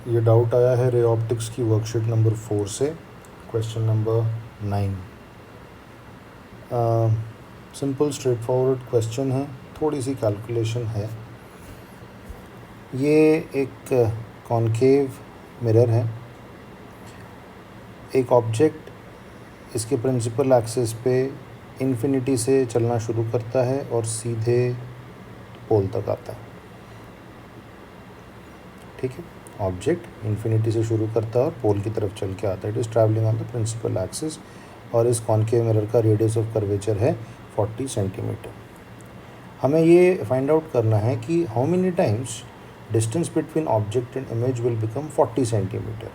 ये डाउट आया है रे ऑप्टिक्स की वर्कशीट नंबर 4 से, question number 9। Simple straight forward question है, थोड़ी सी कैलकुलेशन है। ये एक कॉन्केव मिरर है। एक ऑब्जेक्ट इसके प्रिंसिपल एक्सिस पे इन्फिनिटी से चलना शुरू करता है और सीधे पोल तक आता है। ठीक है, ऑब्जेक्ट इन्फिनिटी से शुरू करता है और पोल की तरफ चल के आता है। It is travelling on the principal axis और इस कॉन्केव मिरर का रेडियस ऑफ कर्वेचर है 40 सेंटीमीटर। हमें ये फाइंड आउट करना है कि how many times distance between object and image will become 40 centimetre.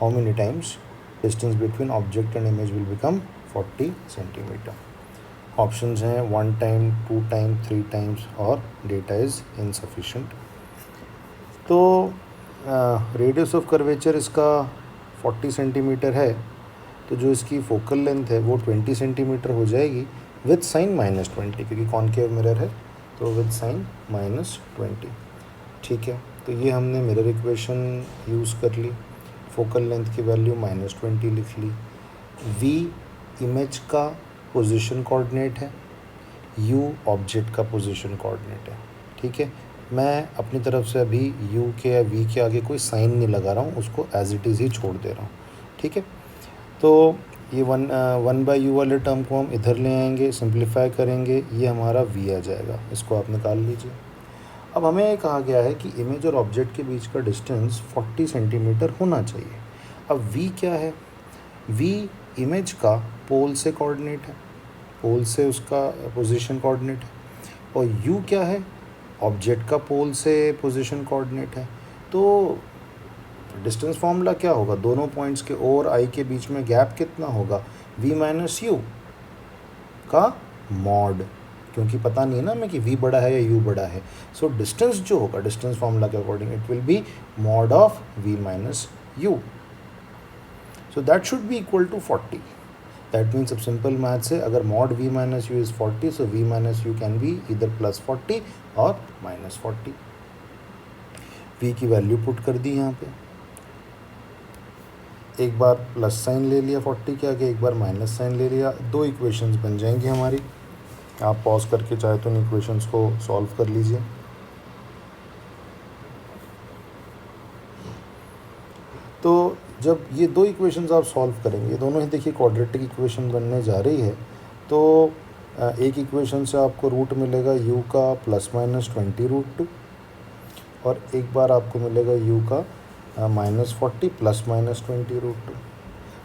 How many times distance between object and image will become 40 centimetre. Options हैं 1 time, 2 time, 3 times और data is insufficient. तो radius of curvature इसका 40 centimetre है, तो जो इसकी focal length है वो 20 सेंटीमीटर हो जाएगी विथ साइन -20, क्योंकि कॉन्केव मिरर है तो विथ साइन -20। ठीक है, तो ये हमने मिरर इक्वेशन यूज़ कर ली। फोकल लेंथ की वैल्यू -20 लिख ली। v इमेज का पोजीशन कोऑर्डिनेट है, u ऑब्जेक्ट का पोजीशन कोऑर्डिनेट है। ठीक है, मैं अपनी तरफ से अभी u के या v के आगे कोई साइन नहीं लगा रहा हूँ, उसको एज इट इज़ ही छोड़ दे रहा हूँ। ठीक है, तो ये 1/u वाले टर्म को हम इधर ले आएंगे, सिंप्लीफाई करेंगे, ये हमारा v आ जाएगा। इसको आप निकाल लीजिए। अब हमें कहा गया है कि इमेज और ऑब्जेक्ट के बीच का डिस्टेंस 40 सेंटीमीटर होना चाहिए। अब v क्या है? v इमेज का पोल से कोऑर्डिनेट है, पोल से उसका पोजीशन कोऑर्डिनेट है, और u क्या है? ऑब्जेक्ट का पोल से पोजीशन कोऑर्डिनेट है। तो डिस्टेंस फॉर्मूला क्या होगा? दोनों पॉइंट्स के ओ और आई के बीच में गैप कितना होगा? v माइनस यू का मॉड, क्योंकि पता नहीं है ना हमें कि v बड़ा है या u बड़ा है। सो डिस्टेंस जो होगा डिस्टेंस फॉर्मूला के according it will be mod of v minus u. So that should be equal to 40। That means अब सिंपल मैथ से अगर mod v minus u is 40, so v minus u can be इधर +40 और -40। v की value put कर दी यहाँ पे, एक बार प्लस साइन ले लिया 40 के आगे, एक बार माइनस साइन ले लिया, दो इक्वेशंस बन जाएंगी हमारी। आप पॉज करके चाहे तो इन इक्वेशंस को सॉल्व कर लीजिए। तो जब ये दो इक्वेशंस आप सॉल्व करेंगे, दोनों ही देखिए क्वाड्रेटिक इक्वेशन बनने जा रही है, तो एक इक्वेशन से आपको रूट मिलेगा u का ±20√2 और एक बार आपको मिलेगा u का -40 ±20√2।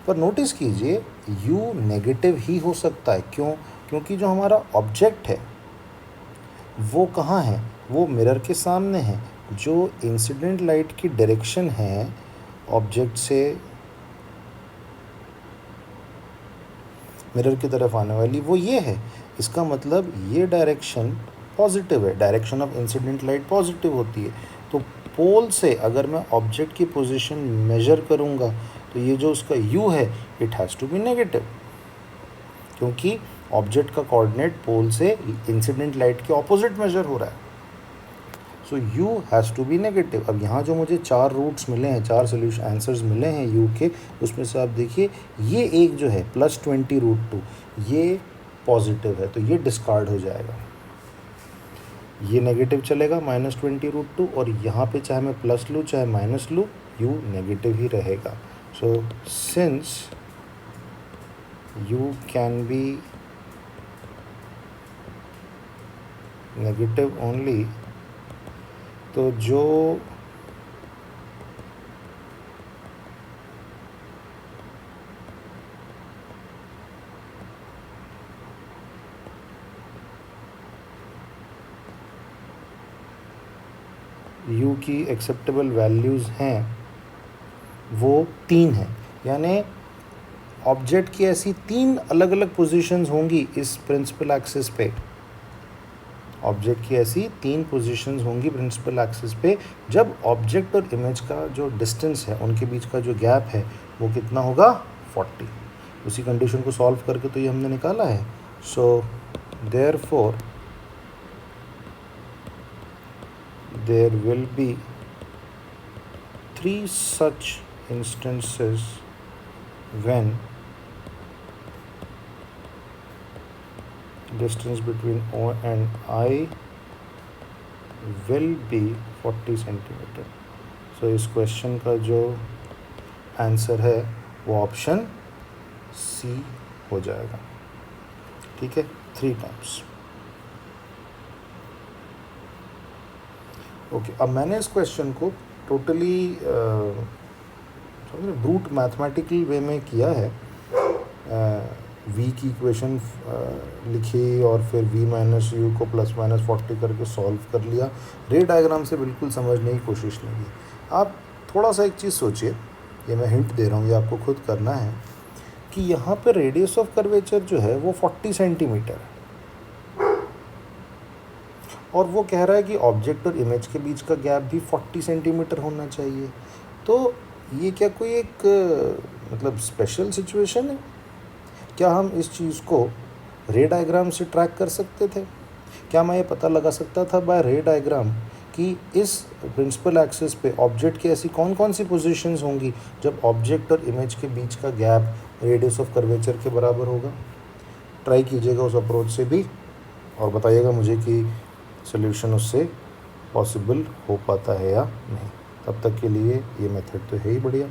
पर नोटिस कीजिए u नेगेटिव ही हो सकता है। क्यों? क्योंकि जो हमारा ऑब्जेक्ट है वो कहाँ है? वो मिरर के सामने है। जो इंसिडेंट लाइट की डायरेक्शन है ऑब्जेक्ट से मिरर की तरफ आने वाली, वो ये है। इसका मतलब ये डायरेक्शन पॉजिटिव है, direction of incident light positive होती है। तो पोल से अगर मैं ऑब्जेक्ट की पोजीशन मेजर करूँगा तो ये जो उसका u है it has to be negative, क्योंकि ऑब्जेक्ट का कोऑर्डिनेट पोल से इंसिडेंट लाइट के ऑपोजिट मेजर हो रहा है। So u has to be negative. अब यहाँ जो मुझे 4 रूट्स मिले हैं, 4 सोल्यूशन आंसर्स मिले हैं u के, उसमें से आप देखिए ये एक जो है +20√2 ये पॉजिटिव है, तो ये डिस्कार्ड हो जाएगा। ये नेगेटिव चलेगा -20√2, और यहाँ पे चाहे मैं प्लस लूँ चाहे माइनस लूँ u नेगेटिव ही रहेगा। So since u can be negative only, तो जो u की एक्सेप्टेबल वैल्यूज़ हैं वो 3 हैं, यानी ऑब्जेक्ट की ऐसी 3 अलग अलग पोजीशंस होंगी इस प्रिंसिपल एक्सिस पे। ऑब्जेक्ट की ऐसी 3 पोजीशंस होंगी प्रिंसिपल एक्सिस पे जब ऑब्जेक्ट और इमेज का जो डिस्टेंस है, उनके बीच का जो गैप है वो कितना होगा? 40। उसी कंडीशन को सॉल्व करके तो ये हमने निकाला है। So therefore there will be 3 such instances when distance between O and I will be 40 centimetre. So इस क्वेश्चन का जो आंसर है वो ऑप्शन सी हो जाएगा। ठीक है, 3 टाइम्स। ओके, अब मैंने इस क्वेश्चन को टोटली ब्रूट मैथमेटिकल वे में किया है। वी की इक्वेशन लिखी और फिर v माइनस यू को प्लस माइनस 40 करके सॉल्व कर लिया। रे डायग्राम से बिल्कुल समझने की कोशिश नहीं की। आप थोड़ा सा एक चीज़ सोचिए, ये मैं हिंट दे रहा हूँ, ये आपको खुद करना है कि यहाँ पे रेडियस ऑफ कर्वेचर जो है वो 40 सेंटीमीटर है और वो कह रहा है कि ऑब्जेक्ट और इमेज के बीच का गैप भी 40 सेंटीमीटर होना चाहिए। तो ये क्या कोई एक मतलब स्पेशल सिचुएशन है? क्या हम इस चीज़ को रे डायग्राम से ट्रैक कर सकते थे? क्या मैं ये पता लगा सकता था बाय रे डायग्राम कि इस प्रिंसिपल एक्सिस पे ऑब्जेक्ट की ऐसी कौन कौन सी पोजीशंस होंगी जब ऑब्जेक्ट और इमेज के बीच का गैप रेडियस ऑफ कर्वेचर के बराबर होगा? ट्राई कीजिएगा उस अप्रोच से भी और बताइएगा मुझे कि सोल्यूशन उससे पॉसिबल हो पाता है या नहीं। तब तक के लिए ये मेथड तो है ही बढ़िया।